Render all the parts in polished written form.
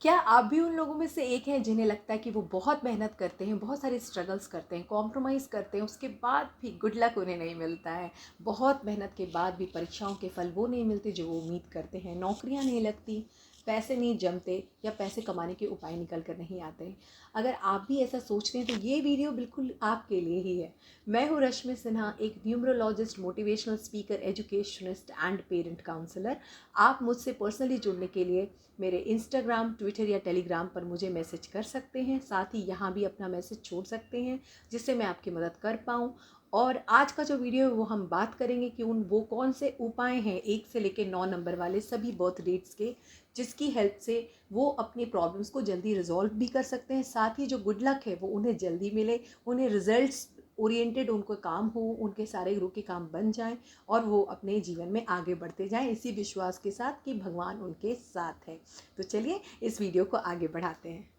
क्या आप भी उन लोगों में से एक हैं जिन्हें लगता है कि वो बहुत मेहनत करते हैं, बहुत सारे स्ट्रगल्स करते हैं, कॉम्प्रोमाइज़ करते हैं, उसके बाद भी गुड लक उन्हें नहीं मिलता है। बहुत मेहनत के बाद भी परीक्षाओं के फल वो नहीं मिलते जो वो उम्मीद करते हैं, नौकरियां नहीं लगती, पैसे नहीं जमते या पैसे कमाने के उपाय निकल कर नहीं आते। अगर आप भी ऐसा सोचते हैं तो ये वीडियो बिल्कुल आपके लिए ही है। मैं हूँ रश्मि सिन्हा, एक numerologist, motivational speaker, educationist and parent counsellor. आप मुझसे पर्सनली जुड़ने के लिए मेरे इंस्टाग्राम, ट्विटर या टेलीग्राम पर मुझे मैसेज कर सकते हैं। साथ ही यहाँ भी अपना मैसेज छोड़ सकते हैं जिससे मैं आपकी मदद कर पाऊँ। और आज का जो वीडियो है वो हम बात करेंगे कि वो कौन से उपाय हैं 1 से लेकर 9 नंबर वाले सभी बर्थ डेट्स के, जिसकी हेल्प से वो अपनी प्रॉब्लम्स को जल्दी रिजॉल्व भी कर सकते हैं। साथ ही जो गुड लक है वो उन्हें जल्दी मिले, उन्हें रिजल्ट्स ओरिएंटेड उनको काम हो, उनके सारे ग्रुप के काम बन जाएं और वो अपने जीवन में आगे बढ़ते जाएं इसी विश्वास के साथ कि भगवान उनके साथ है। तो चलिए इस वीडियो को आगे बढ़ाते हैं।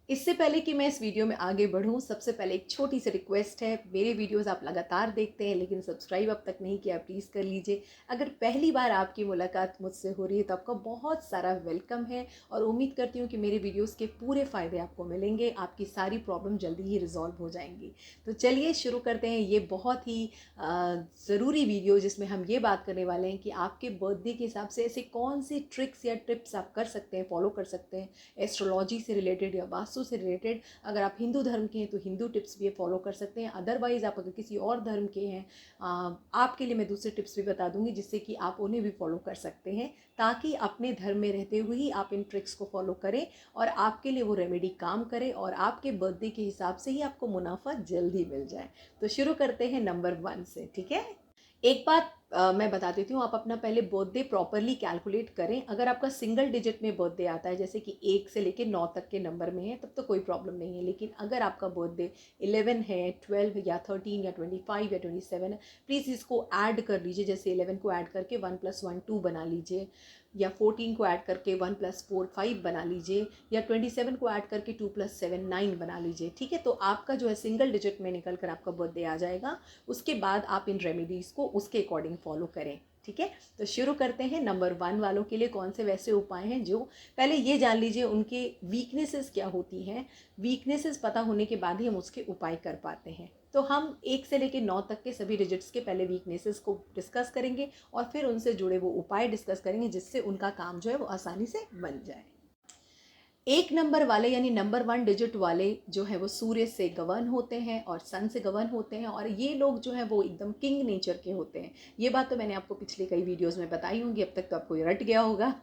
इससे पहले कि मैं इस वीडियो में आगे बढ़ूं, सबसे पहले एक छोटी सी रिक्वेस्ट है। मेरे वीडियोस आप लगातार देखते हैं लेकिन सब्सक्राइब अब तक नहीं किया, प्लीज़ कर लीजिए। अगर पहली बार आपकी मुलाकात मुझसे हो रही है तो आपका बहुत सारा वेलकम है और उम्मीद करती हूँ कि मेरे वीडियोस के पूरे फ़ायदे आपको मिलेंगे, आपकी सारी प्रॉब्लम जल्दी ही रिजॉल्व हो जाएंगी। तो चलिए शुरू करते हैं ये बहुत ही ज़रूरी वीडियो जिसमें हम ये बात करने वाले हैं कि आपके बर्थडे के हिसाब से ऐसे कौन सी ट्रिक्स या टिप्स आप कर सकते हैं, फॉलो कर सकते हैं एस्ट्रोलॉजी से रिलेटेड या वास्तु से रिलेटेड। अगर आप हिंदू धर्म के हैं तो हिंदू टिप्स भी फॉलो कर सकते हैं, अदरवाइज़ आप अगर किसी और धर्म के हैं, आपके लिए मैं दूसरे टिप्स भी बता दूंगी जिससे कि आप उन्हें भी फॉलो कर सकते हैं, ताकि अपने धर्म में रहते हुए ही आप इन ट्रिक्स को फॉलो करें और आपके लिए वो रेमेडी काम करे और आपके बर्थडे के हिसाब से ही आपको मुनाफा जल्दी मिल जाए। तो शुरू करते हैं नंबर 1 से, ठीक है। एक बात मैं बता देती हूँ, आप अपना पहले बर्थडे प्रॉपरली कैलकुलेट करें। अगर आपका सिंगल डिजिट में बर्थडे आता है, जैसे कि 1 से लेकर 9 तक के नंबर में है, तब तो कोई प्रॉब्लम नहीं है। लेकिन अगर आपका बर्थडे 11 है, 12 या 13 या 25 या 27 है, प्लीज़ इसको ऐड कर लीजिए। जैसे 11 को ऐड करके 1 + 1 2 बना लीजिए, या 14 को ऐड करके 1 + 4 5 बना लीजिए, या 27 को ऐड करके 2 + 7 9 बना लीजिए, ठीक है। तो आपका जो है सिंगल डिजिट में निकल कर आपका बर्थडे आ जाएगा। उसके बाद आप इन रेमेडीज़ को उसके अकॉर्डिंग फॉलो करें, ठीक है। तो शुरू करते हैं। नंबर 1 वालों के लिए कौन से वैसे उपाय हैं, जो पहले ये जान लीजिए उनके वीकनेसेस क्या होती हैं। वीकनेसेस पता होने के बाद ही हम उसके उपाय कर पाते हैं। तो हम 1 से लेकर 9 तक के सभी डिजिट्स के पहले वीकनेसेस को डिस्कस करेंगे और फिर उनसे जुड़े वो उपाय डिस्कस करेंगे जिससे उनका काम जो है वो आसानी से बन जाए। 1 नंबर वाले यानी नंबर 1 डिजिट वाले जो है वो सूर्य से गवर्न होते हैं और सन से गवर्न होते हैं, और ये लोग जो हैं वो एकदम किंग नेचर के होते हैं। ये बात तो मैंने आपको पिछले कई वीडियोस में बताई होंगी, अब तक तो आपको ये रट गया होगा।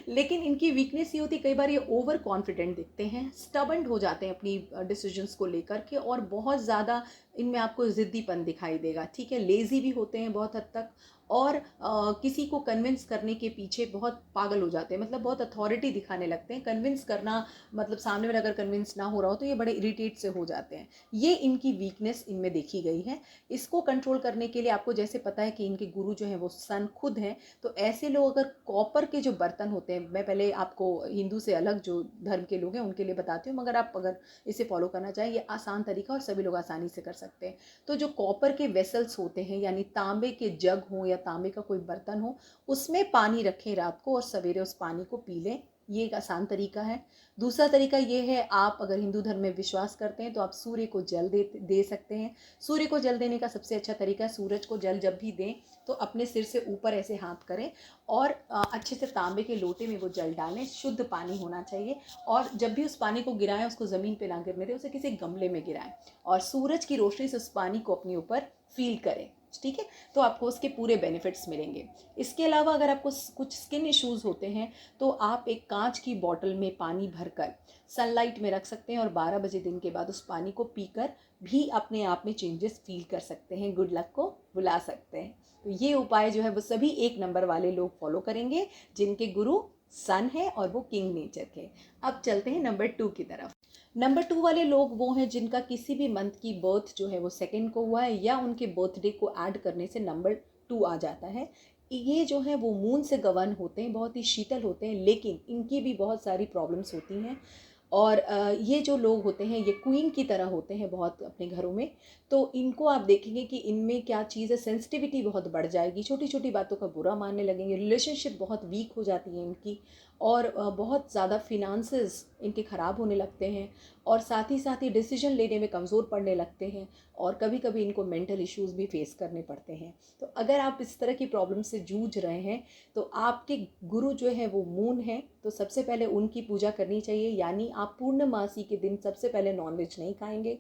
लेकिन इनकी वीकनेस ये होती है, कई बार ये ओवर कॉन्फिडेंट दिखते हैं, स्टबर्न हो जाते हैं अपनी डिसीजंस को लेकर के, और बहुत ज़्यादा इनमें आपको ज़िद्दीपन दिखाई देगा, ठीक है। लेज़ी भी होते हैं बहुत हद तक, और किसी को कन्विंस करने के पीछे बहुत पागल हो जाते हैं, मतलब बहुत अथॉरिटी दिखाने लगते हैं। कन्विंस करना मतलब सामने वाला अगर कन्विंस ना हो रहा हो तो ये बड़े इरिटेट से हो जाते हैं। ये इनकी वीकनेस इनमें देखी गई है। इसको कंट्रोल करने के लिए आपको जैसे पता है कि इनके गुरु जो है वो सन खुद हैं, तो ऐसे लोग अगर कॉपर के जो बर्तन होते हैं, मैं पहले आपको हिंदू से अलग जो धर्म के लोग हैं उनके लिए बताती हूँ, मगर आप अगर इसे फॉलो करना चाहें, ये आसान तरीका और सभी लोग आसानी से कर सकते हैं। तो जो कॉपर के वेसल्स होते हैं, यानी तांबे के जग हो या तांबे का कोई बर्तन हो, उसमें पानी रखें रात को और सवेरे उस पानी को पी लें। ये एक आसान तरीका है। दूसरा तरीका ये है, आप अगर हिंदू धर्म में विश्वास करते हैं तो आप सूर्य को जल दे सकते हैं। सूर्य को जल देने का सबसे अच्छा तरीका, सूरज को जल जब भी दें तो अपने सिर से ऊपर ऐसे हाथ करें और अच्छे से तांबे के लोटे में वो जल डालें। शुद्ध पानी होना चाहिए, और जब भी उस पानी को गिराएं उसको ज़मीन पे ना गिरने दें, उसे किसी गमले में गिराएं और सूरज की रोशनी से उस पानी को अपने ऊपर फील करें, ठीक है। तो आपको उसके पूरे बेनिफिट्स मिलेंगे। इसके अलावा अगर आपको कुछ स्किन इश्यूज होते हैं तो आप एक कांच की बॉटल में पानी भरकर सनलाइट में रख सकते हैं और 12 बजे दिन के बाद उस पानी को पीकर भी अपने आप में चेंजेस फील कर सकते हैं, गुड लक को बुला सकते हैं। तो ये उपाय जो है वो सभी 1 नंबर वाले लोग फॉलो करेंगे जिनके गुरु सन है और वो किंग नेचर के। अब चलते हैं नंबर 2 की तरफ। नंबर 2 वाले लोग वो हैं जिनका किसी भी मंथ की बर्थ जो है वो सेकंड को हुआ है, या उनके बर्थडे को ऐड करने से नंबर 2 आ जाता है। ये जो है वो मून से गवर्न होते हैं, बहुत ही शीतल होते हैं, लेकिन इनकी भी बहुत सारी प्रॉब्लम्स होती हैं। और ये जो लोग होते हैं ये क्वीन की तरह होते हैं बहुत अपने घरों में। तो इनको आप देखेंगे कि इनमें क्या चीज़ है, सेंसिटिविटी बहुत बढ़ जाएगी, छोटी छोटी बातों का बुरा मानने लगेंगे, रिलेशनशिप बहुत वीक हो जाती है इनकी, और बहुत ज़्यादा फिनांसेस इनके ख़राब होने लगते हैं, और साथ ही डिसीजन लेने में कमज़ोर पड़ने लगते हैं, और कभी कभी इनको मेंटल इश्यूज़ भी फेस करने पड़ते हैं। तो अगर आप इस तरह की प्रॉब्लम से जूझ रहे हैं तो आपके गुरु जो है वो मून है, तो सबसे पहले उनकी पूजा करनी चाहिए, यानी आप पूर्णमासी के दिन सबसे पहले नॉनवेज नहीं खाएंगे।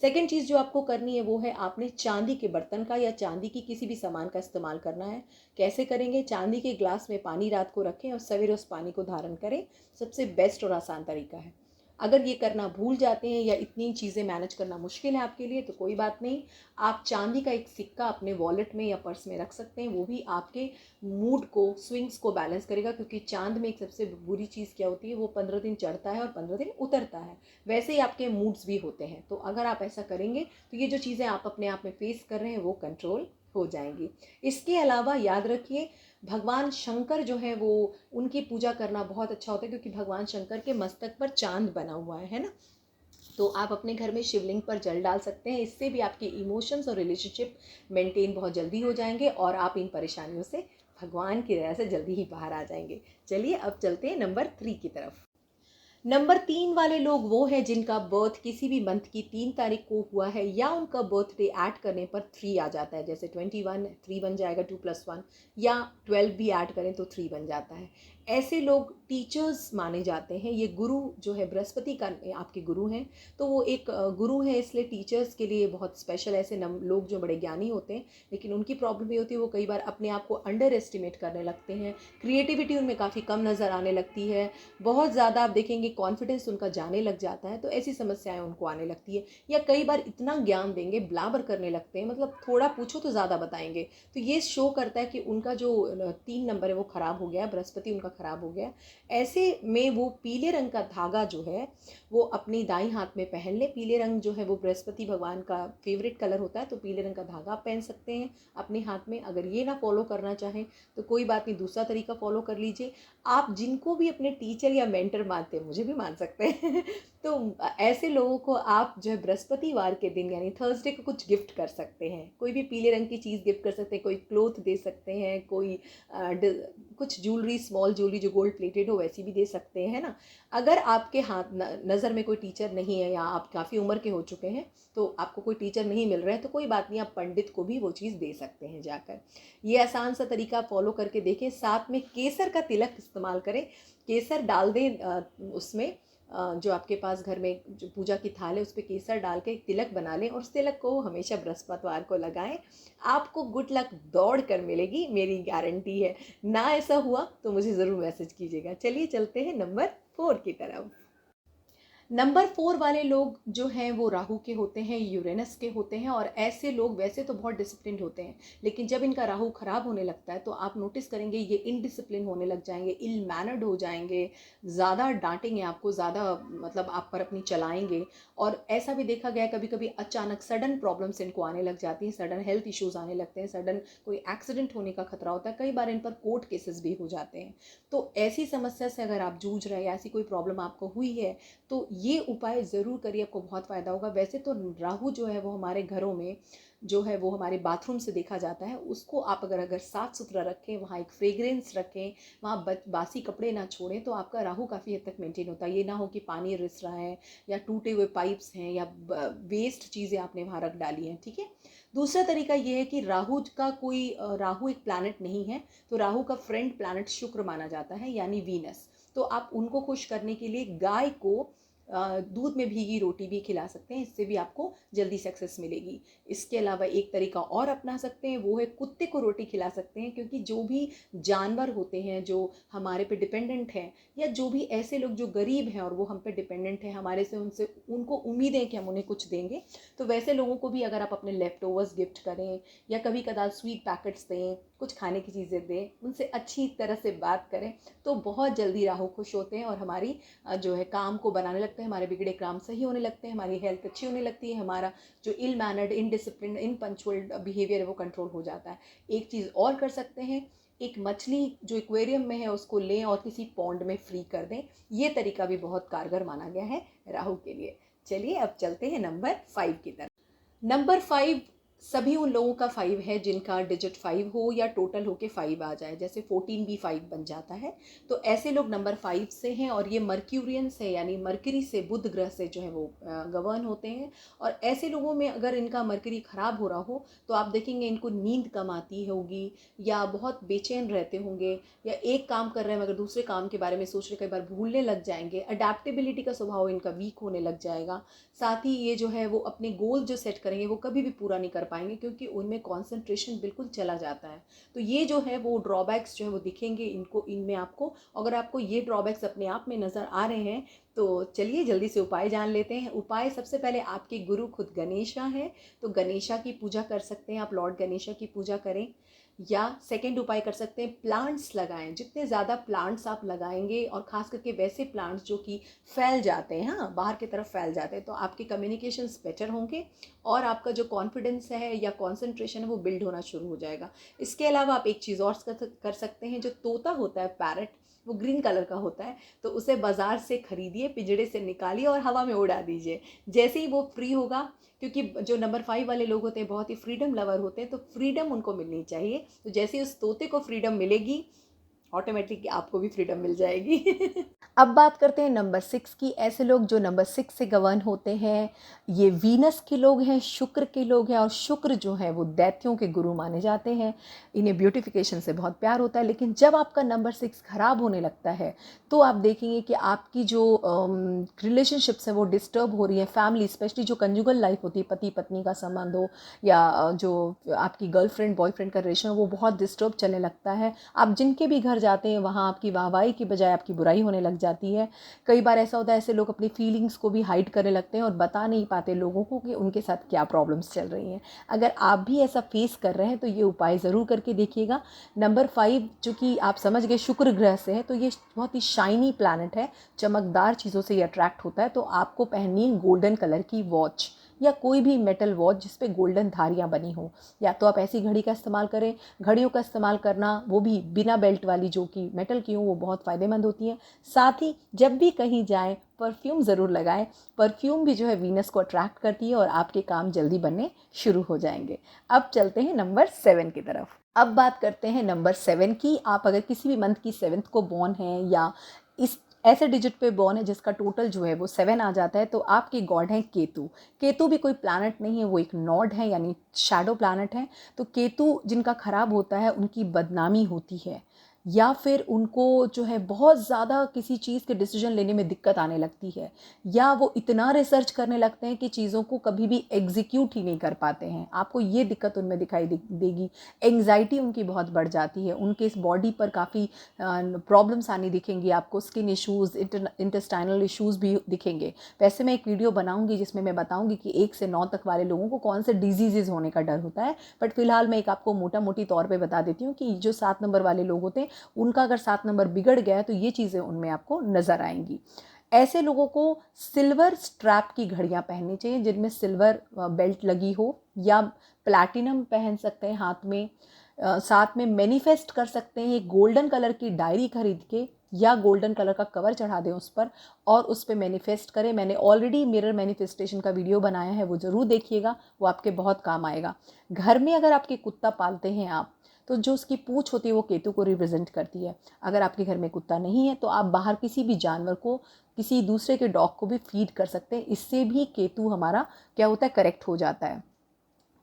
सेकेंड चीज़ जो आपको करनी है वो है आपने चांदी के बर्तन का या चांदी की किसी भी सामान का इस्तेमाल करना है। कैसे करेंगे? चांदी के ग्लास में पानी रात को रखें और सवेरे उस पानी को धारण करें। सबसे बेस्ट और आसान तरीका है। अगर ये करना भूल जाते हैं या इतनी चीज़ें मैनेज करना मुश्किल है आपके लिए तो कोई बात नहीं, आप चांदी का एक सिक्का अपने वॉलेट में या पर्स में रख सकते हैं। वो भी आपके मूड को, स्विंग्स को बैलेंस करेगा, क्योंकि चांद में एक सबसे बुरी चीज़ क्या होती है, वो 15 दिन चढ़ता है और 15 दिन उतरता है। वैसे ही आपके मूड्स भी होते हैं। तो अगर आप ऐसा करेंगे तो ये जो चीज़ें आप अपने आप में फेस कर रहे हैं वो कंट्रोल हो जाएंगी। इसके अलावा याद रखिए, भगवान शंकर जो है वो, उनकी पूजा करना बहुत अच्छा होता है, क्योंकि भगवान शंकर के मस्तक पर चांद बना हुआ है ना। तो आप अपने घर में शिवलिंग पर जल डाल सकते हैं। इससे भी आपके इमोशंस और रिलेशनशिप मेंटेन बहुत जल्दी हो जाएंगे और आप इन परेशानियों से भगवान की दया से जल्दी ही बाहर आ जाएंगे। चलिए अब चलते हैं नंबर 3 की तरफ। नंबर 3 वाले लोग वो हैं जिनका बर्थ किसी भी मंथ की 3 तारीख को हुआ है, या उनका बर्थडे ऐड करने पर 3 आ जाता है। जैसे 21 3 बन जाएगा, 2+1, या 12 भी ऐड करें तो 3 बन जाता है। ऐसे लोग टीचर्स माने जाते हैं। ये गुरु जो है बृहस्पति का आपके गुरु हैं, तो वो एक गुरु है, इसलिए टीचर्स के लिए बहुत स्पेशल। ऐसे लोग जो बड़े ज्ञानी होते हैं, लेकिन उनकी प्रॉब्लम ये होती है वो कई बार अपने आप को अंडर एस्टिमेट करने लगते हैं। क्रिएटिविटी उनमें काफ़ी कम नज़र आने लगती है। बहुत ज़्यादा आप देखेंगे कॉन्फिडेंस उनका जाने लग जाता है। तो ऐसी समस्याएं उनको आने लगती है, या कई बार इतना ज्ञान देंगे, ब्लाबर करने लगते हैं, मतलब थोड़ा पूछो तो ज़्यादा बताएंगे। तो ये शो करता है कि उनका जो 3 नंबर है वो ख़राब हो गया, बृहस्पति उनका ख़राब हो गया। ऐसे में वो पीले रंग का धागा जो है वो अपनी दाईं हाथ में पहन ले। पीले रंग जो है वो बृहस्पति भगवान का फेवरेट कलर होता है, तो पीले रंग का धागा आप पहन सकते हैं अपने हाथ में। अगर ये ना फॉलो करना चाहें तो कोई बात नहीं, दूसरा तरीका फॉलो कर लीजिए। आप जिनको भी अपने टीचर या मेंटर मानते हैं, मुझे भी मान सकते हैं तो ऐसे लोगों को आप जो है बृहस्पतिवार के दिन यानी थर्सडे को कुछ गिफ्ट कर सकते हैं। कोई भी पीले रंग की चीज़ गिफ्ट कर सकते हैं, कोई क्लोथ दे सकते हैं, कोई कुछ ज्वेलरी, स्मॉल ज्वेलरी जो गोल्ड प्लेटेड हो वैसी भी दे सकते हैं, है ना। अगर आपके हाथ नज़र में कोई टीचर नहीं है, या आप काफ़ी उम्र के हो चुके हैं तो आपको कोई टीचर नहीं मिल रहे हैं, तो कोई बात नहीं, आप पंडित को भी वो चीज़ दे सकते हैं जाकर। ये आसान सा तरीका फॉलो करके देखें। साथ में केसर का तिलक इस्तेमाल करें। केसर डाल दें उसमें, जो आपके पास घर में जो पूजा की थाल है उस पर केसर डाल के एक तिलक बना लें, और उस तिलक को हमेशा बृहस्पतिवार को लगाएं। आपको गुड लक दौड़ कर मिलेगी, मेरी गारंटी है। ना ऐसा हुआ तो मुझे ज़रूर मैसेज कीजिएगा। चलिए चलते हैं नंबर 4 की तरफ। नंबर 4 वाले लोग जो हैं वो राहु के होते हैं, यूरेनस के होते हैं, और ऐसे लोग वैसे तो बहुत डिसिप्लिन होते हैं, लेकिन जब इनका राहु खराब होने लगता है तो आप नोटिस करेंगे ये इनडिसिप्लिन होने लग जाएंगे, इल मैनर्ड हो जाएंगे, ज़्यादा डांटेंगे आपको, ज़्यादा मतलब आप पर अपनी चलाएंगे। और ऐसा भी देखा गया कभी कभी अचानक सडन प्रॉब्लम्स इनको आने लग जाती हैं, सडन हेल्थ इश्यूज़ आने लगते हैं, सडन कोई एक्सीडेंट होने का खतरा होता है, कई बार इन पर कोर्ट केसेस भी हो जाते हैं। तो ऐसी समस्या से अगर आप जूझ रहे हैं या ऐसी कोई प्रॉब्लम आपको हुई है तो ये उपाय ज़रूर करिए, आपको बहुत फ़ायदा होगा। वैसे तो राहु जो है वो हमारे घरों में जो है वो हमारे बाथरूम से देखा जाता है, उसको आप अगर साफ़ सुथरा रखें, वहाँ एक फ्रेगरेंस रखें, वहाँ बासी कपड़े ना छोड़ें, तो आपका राहु काफ़ी हद तक मेंटेन होता है। ये ना हो कि पानी रिस रहा है, या टूटे हुए पाइप्स हैं, या वेस्ट चीज़ें आपने वहाँ रख डाली हैं, ठीक है। दूसरा तरीका ये है कि राहु एक प्लैनेट नहीं है, तो राहु का फ्रेंड प्लैनेट शुक्र माना जाता है, यानी वीनस। तो आप उनको खुश करने के लिए गाय को दूध में भीगी रोटी भी खिला सकते हैं, इससे भी आपको जल्दी सक्सेस मिलेगी। इसके अलावा एक तरीका और अपना सकते हैं, वो है कुत्ते को रोटी खिला सकते हैं, क्योंकि जो भी जानवर होते हैं जो हमारे पे डिपेंडेंट हैं, या जो भी ऐसे लोग जो गरीब हैं और वो हम पे डिपेंडेंट हैं, हमारे से उनसे उनको उम्मीद है कि हम उन्हें कुछ देंगे, तो वैसे लोगों को भी अगर आप अपने लेफ्ट ओवर्स गिफ्ट करें, या कभी कदार स्वीट पैकेट्स दें, कुछ खाने की चीज़ें दें, उनसे अच्छी तरह से बात करें, तो बहुत जल्दी राहु खुश होते हैं और हमारी जो है काम को बनाने लगते हैं, हमारे बिगड़े काम सही होने लगते हैं, हमारी हेल्थ अच्छी होने लगती है, हमारा जो इल मैनर्ड, इनडिसिप्लिन, इनपंक्चुअल बिहेवियर है वो कंट्रोल हो जाता है। एक चीज़ और कर सकते हैं, एक मछली जो एक्वेरियम में है उसको लें और किसी पॉन्ड में फ्री कर दें। ये तरीका भी बहुत कारगर माना गया है राहु के लिए। चलिए अब चलते हैं नंबर 5 की तरफ। नंबर 5 सभी उन लोगों का 5 है जिनका डिजिट 5 हो या टोटल हो के 5 आ जाए, जैसे 14 भी 5 बन जाता है। तो ऐसे लोग नंबर 5 से हैं और ये मर्क्यूरियन से यानी मरकरी से, बुध ग्रह से जो है वो गवर्न होते हैं। और ऐसे लोगों में अगर इनका मरकरी ख़राब हो रहा हो तो आप देखेंगे इनको नींद कम आती होगी या बहुत बेचैन रहते होंगे, या एक काम कर रहे हैं मगर दूसरे काम के बारे में सोच रहे, कई बार भूलने लग जाएंगे, अडेप्टेबिलिटी का स्वभाव इनका वीक होने लग जाएगा। साथ ही ये जो है वो अपने गोल जो सेट करेंगे वो कभी भी पूरा नहीं कर पाएंगे, क्योंकि उनमें कंसंट्रेशन बिल्कुल चला जाता है। तो ये जो है वो ड्रॉबैक्स जो है वो दिखेंगे इनको, इनमें आपको। अगर आपको ये ड्रॉबैक्स अपने आप में नज़र आ रहे हैं तो चलिए जल्दी से उपाय जान लेते हैं। उपाय सबसे पहले, आपके गुरु खुद गणेशा हैं तो गणेशा की पूजा कर सकते हैं आप, लॉर्ड गणेशा की पूजा करें। या सेकंड उपाय कर सकते हैं, प्लांट्स लगाएं। जितने ज़्यादा प्लांट्स आप लगाएंगे और ख़ास करके वैसे प्लांट्स जो कि फैल जाते हैं, हाँ बाहर की तरफ फैल जाते हैं, तो आपके कम्युनिकेशंस बेटर होंगे और आपका जो कॉन्फिडेंस है या कॉन्सेंट्रेशन है वो बिल्ड होना शुरू हो जाएगा। इसके अलावा आप एक चीज़ और कर सकते हैं, जो तोता होता है पैरट, वो ग्रीन कलर का होता है, तो उसे बाज़ार से ख़रीदिए, पिंजड़े से निकालिए और हवा में उड़ा दीजिए। जैसे ही वो फ्री होगा, क्योंकि जो नंबर 5 वाले लोग होते हैं बहुत ही फ्रीडम लवर होते हैं, तो फ्रीडम उनको मिलनी चाहिए। तो जैसे ही उस तोते को फ्रीडम मिलेगी, ऑटोमेटिक आपको भी फ्रीडम मिल जाएगी। अब बात करते हैं नंबर 6 की। ऐसे लोग जो नंबर 6 से गवर्न होते हैं, ये वीनस के लोग हैं, शुक्र के लोग हैं, और शुक्र जो है वो दैत्यों के गुरु माने जाते हैं। इन्हें ब्यूटिफिकेशन से बहुत प्यार होता है, लेकिन जब आपका नंबर 6 खराब होने लगता है तो आप देखेंगे कि आपकी जो रिलेशनशिप्स हैं वो डिस्टर्ब हो रही है। फैमिली, स्पेशली जो कंजुगल लाइफ होती है, पति पत्नी का संबंध हो या जो आपकी गर्लफ्रेंड बॉयफ्रेंड का रिलेशन हो, वो बहुत डिस्टर्ब चलने लगता है। आप जिनके भी घर जाते हैं वहाँ आपकी वाहवाही की बजाय आपकी बुराई होने लग जाती है। कई बार ऐसा होता है, ऐसे लोग अपनी फीलिंग्स को भी हाइड करने लगते हैं और बता नहीं पाते लोगों को कि उनके साथ क्या प्रॉब्लम्स चल रही हैं। अगर आप भी ऐसा फेस कर रहे हैं तो ये उपाय ज़रूर करके देखिएगा। नंबर 5 जो कि आप समझ गए शुक्र ग्रह से है, तो ये बहुत ही शाइनी प्लैनेट है, चमकदार चीज़ों से ये अट्रैक्ट होता है। तो आपको पहननी है गोल्डन कलर की वॉच या कोई भी मेटल वॉच जिस पे गोल्डन धारियाँ बनी हो, या तो आप ऐसी घड़ी का इस्तेमाल करें। घड़ियों का इस्तेमाल करना, वो भी बिना बेल्ट वाली जो कि मेटल की हो, वो बहुत फ़ायदेमंद होती हैं। साथ ही जब भी कहीं जाएं परफ्यूम ज़रूर लगाएं। परफ्यूम भी जो है वीनस को अट्रैक्ट करती है और आपके काम जल्दी बनने शुरू हो जाएंगे। अब चलते हैं नंबर 7 की तरफ। अब बात करते हैं नंबर 7 की। आप अगर किसी भी मंथ की 7th को बॉर्न हैं या इस ऐसे डिजिट पे बॉर्न है जिसका टोटल जो है वो 7 आ जाता है, तो आपके गॉड हैं केतु। केतु भी कोई प्लैनेट नहीं है, वो एक नॉड है यानी शैडो प्लैनेट है। तो केतु जिनका खराब होता है उनकी बदनामी होती है, या फिर उनको जो है बहुत ज़्यादा किसी चीज़ के डिसीजन लेने में दिक्कत आने लगती है, या वो इतना रिसर्च करने लगते हैं कि चीज़ों को कभी भी एग्जीक्यूट ही नहीं कर पाते हैं। आपको ये दिक्कत उनमें दिखाई देगी। एंग्जाइटी उनकी बहुत बढ़ जाती है, उनके इस बॉडी पर काफ़ी प्रॉब्लम्स आनी दिखेंगी आपको। स्किन इश्यूज़, इंटेस्टाइनल इश्यूज़ भी दिखेंगे। वैसे मैं एक वीडियो बनाऊंगी जिसमें मैं बताऊंगी कि 1 से 9 तक वाले लोगों को कौन से डिजीज़ होने का डर होता है, बट फिलहाल मैं एक आपको मोटा मोटी तौर पे बता देती हूँ कि जो 7 नंबर वाले लोग होते हैं उनका अगर 7 नंबर बिगड़ गया है तो ये चीज़ें उनमें आपको नज़र आएंगी। ऐसे लोगों को सिल्वर स्ट्रैप की घड़ियां पहननी चाहिए जिनमें सिल्वर बेल्ट लगी हो, या प्लैटिनम पहन सकते हैं हाथ में। साथ में मैनिफेस्ट कर सकते हैं, एक गोल्डन कलर की डायरी खरीद के या गोल्डन कलर का कवर चढ़ा दें उस पर और उस पर मैनिफेस्ट करें। मैंने ऑलरेडी मिरर मैनिफेस्टेशन का वीडियो बनाया है, वो ज़रूर देखिएगा, वो आपके बहुत काम आएगा। घर में अगर आपके कुत्ता पालते हैं आप, तो जो उसकी पूंछ होती है वो केतु को रिप्रेजेंट करती है। अगर आपके घर में कुत्ता नहीं है तो आप बाहर किसी भी जानवर को, किसी दूसरे के डॉग को भी फीड कर सकते हैं। इससे भी केतु हमारा क्या होता है, करेक्ट हो जाता है।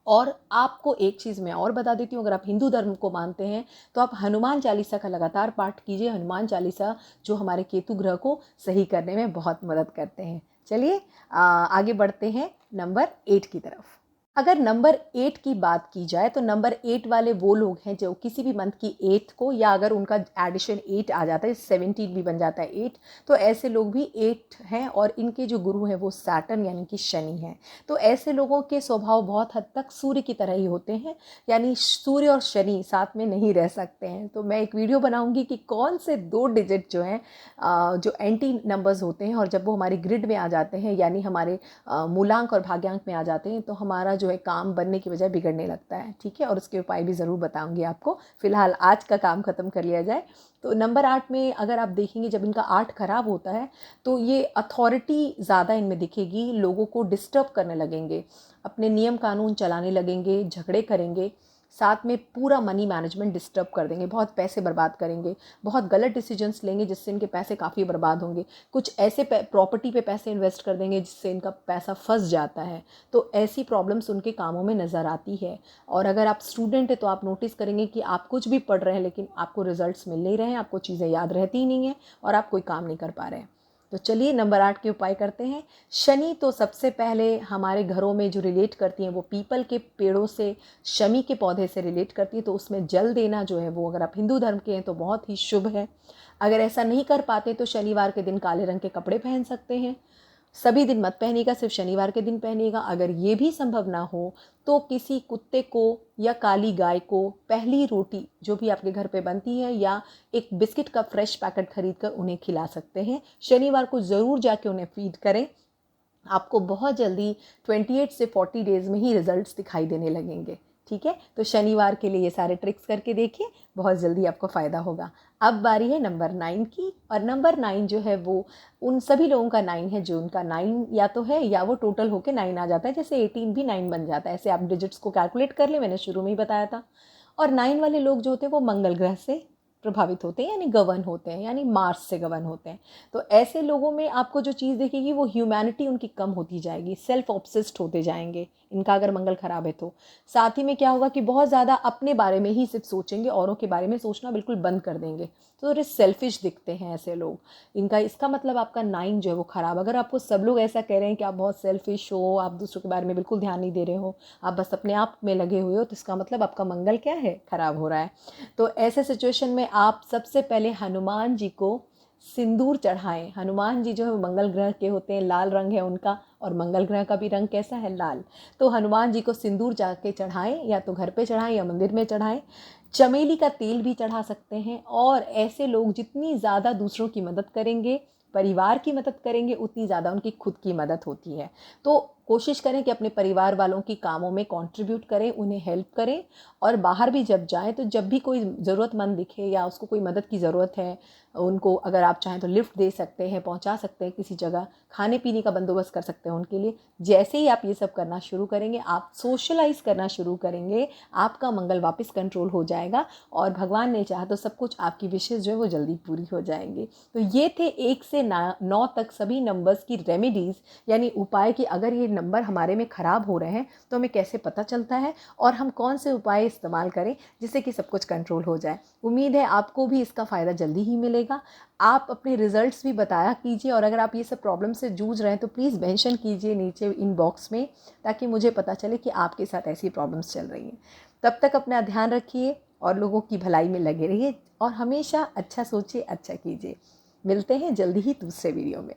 और आपको एक चीज़ मैं और बता देती हूँ, अगर आप हिंदू धर्म को मानते हैं तो आप हनुमान चालीसा का लगातार पाठ कीजिए। हनुमान चालीसा जो हमारे केतु ग्रह को सही करने में बहुत मदद करते हैं। चलिए आगे बढ़ते हैं नंबर 8 की तरफ। अगर नंबर 8 की बात की जाए तो नंबर 8 वाले वो लोग हैं जो किसी भी मंथ की 8 को, या अगर उनका एडिशन 8 आ जाता है, 17 भी बन जाता है 8, तो ऐसे लोग भी 8 हैं और इनके जो गुरु हैं वो सैटर्न यानी कि शनि हैं। तो ऐसे लोगों के स्वभाव बहुत हद तक सूर्य की तरह ही होते हैं, यानी सूर्य और शनि साथ में नहीं रह सकते हैं। तो मैं एक वीडियो बनाऊंगी कि कौन से 2 डिजिट जो हैं जो एंटी नंबर्स होते हैं और जब वो हमारी ग्रिड में आ जाते हैं यानी हमारे मूलांक और भाग्यांक में आ जाते हैं, तो हमारा जो जो है काम बनने की बजाय बिगड़ने लगता है, ठीक है। और उसके उपाय भी ज़रूर बताऊंगी आपको। फिलहाल आज का काम ख़त्म कर लिया जाए। तो नंबर 8 में अगर आप देखेंगे, जब इनका 8 खराब होता है तो ये अथॉरिटी ज़्यादा इनमें दिखेगी, लोगों को डिस्टर्ब करने लगेंगे, अपने नियम कानून चलाने लगेंगे, झगड़े करेंगे, साथ में पूरा मनी मैनेजमेंट डिस्टर्ब कर देंगे, बहुत पैसे बर्बाद करेंगे, बहुत गलत डिसीजंस लेंगे जिससे इनके पैसे काफ़ी बर्बाद होंगे, कुछ ऐसे प्रॉपर्टी पे पैसे इन्वेस्ट कर देंगे जिससे इनका पैसा फंस जाता है। तो ऐसी प्रॉब्लम्स उनके कामों में नज़र आती है। और अगर आप स्टूडेंट हैं तो आप नोटिस करेंगे कि आप कुछ भी पढ़ रहे हैं लेकिन आपको रिजल्ट्स मिल नहीं रहे हैं, आपको चीज़ें याद रहती ही नहीं हैं और आप कोई काम नहीं कर पा रहे हैं। तो चलिए नंबर 8 के उपाय करते हैं। शनि तो सबसे पहले हमारे घरों में जो रिलेट करती हैं वो पीपल के पेड़ों से, शमी के पौधे से रिलेट करती है। तो उसमें जल देना जो है वो, अगर आप हिंदू धर्म के हैं तो बहुत ही शुभ है। अगर ऐसा नहीं कर पाते तो शनिवार के दिन काले रंग के कपड़े पहन सकते हैं। सभी दिन मत पहनिएगा, सिर्फ शनिवार के दिन पहनिएगा। अगर ये भी संभव ना हो तो किसी कुत्ते को या काली गाय को पहली रोटी जो भी आपके घर पे बनती है या एक बिस्किट का फ्रेश पैकेट खरीद कर उन्हें खिला सकते हैं। शनिवार को ज़रूर जाके उन्हें फीड करें। आपको बहुत जल्दी 28 से 40 डेज़ में ही रिजल्ट्स दिखाई देने लगेंगे, ठीक है। तो शनिवार के लिए ये सारे ट्रिक्स करके देखिए, बहुत जल्दी आपको फ़ायदा होगा। अब बारी है नंबर 9 की। और नंबर 9 जो है वो उन सभी लोगों का 9 है जो उनका 9 या तो है या वो टोटल होके 9 आ जाता है, जैसे 18 भी 9 बन जाता है। ऐसे आप डिजिट्स को कैलकुलेट कर लें, मैंने शुरू में ही बताया था। और 9 वाले लोग जो होते हैं वो मंगल ग्रह से प्रभावित होते हैं, यानी गवर्न होते हैं, यानी मार्स से गवर्न होते हैं। तो ऐसे लोगों में आपको जो चीज़ दिखेगी वो ह्यूमैनिटी उनकी कम होती जाएगी, सेल्फ ऑब्सेस्ड होते जाएंगे, इनका अगर मंगल खराब है तो। साथ ही में क्या होगा कि बहुत ज़्यादा अपने बारे में ही सिर्फ सोचेंगे, औरों के बारे में सोचना बिल्कुल बंद कर देंगे। तो थोड़े सेल्फिश दिखते हैं ऐसे लोग। इनका इसका मतलब आपका 9 जो है वो ख़राब। अगर आपको सब लोग ऐसा कह रहे हैं कि आप बहुत सेल्फिश हो, आप दूसरों के बारे में बिल्कुल ध्यान नहीं दे रहे हो, आप बस अपने आप में लगे हुए हो, तो इसका मतलब आपका मंगल क्या है, ख़राब हो रहा है। तो ऐसे सिचुएशन में आप सबसे पहले हनुमान जी को सिंदूर चढ़ाएं। हनुमान जी जो है मंगल ग्रह के होते हैं, लाल रंग है उनका, और मंगल ग्रह का भी रंग कैसा है, लाल। तो हनुमान जी को सिंदूर जाके चढ़ाएं, या तो घर पे चढ़ाएं या मंदिर में चढ़ाएं। चमेली का तेल भी चढ़ा सकते हैं। और ऐसे लोग जितनी ज़्यादा दूसरों की मदद करेंगे, परिवार की मदद करेंगे, उतनी ज़्यादा उनकी खुद की मदद होती है। तो कोशिश करें कि अपने परिवार वालों की कामों में कंट्रीब्यूट करें, उन्हें हेल्प करें। और बाहर भी जब जाएं तो जब भी कोई ज़रूरतमंद दिखे या उसको कोई मदद की ज़रूरत है, उनको अगर आप चाहें तो लिफ्ट दे सकते हैं, पहुंचा सकते हैं किसी जगह, खाने पीने का बंदोबस्त कर सकते हैं उनके लिए। जैसे ही आप ये सब करना शुरू करेंगे, आप सोशलाइज करना शुरू करेंगे, आपका मंगल वापस कंट्रोल हो जाएगा और भगवान ने चाहा तो सब कुछ आपकी विशेष जो है वो जल्दी पूरी हो जाएंगी। तो ये थे 1 से 9 तक सभी नंबर्स की रेमेडीज़, यानी उपाय कि अगर ये नंबर हमारे में ख़राब हो रहे हैं तो हमें कैसे पता चलता है और हम कौन से उपाय इस्तेमाल करें जिससे कि सब कुछ कंट्रोल हो जाए। उम्मीद है आपको भी इसका फ़ायदा जल्दी ही मिलेगा। आप अपने रिजल्ट्स भी बताया कीजिए, और अगर आप ये सब प्रॉब्लम से जूझ रहे हैं तो प्लीज़ मेंशन कीजिए नीचे इनबॉक्स में, ताकि मुझे पता चले कि आपके साथ ऐसी प्रॉब्लम्स चल रही हैं। तब तक अपना ध्यान रखिए और लोगों की भलाई में लगे रहिए, और हमेशा अच्छा सोचिए, अच्छा कीजिए। मिलते हैं जल्दी ही दूसरे वीडियो में।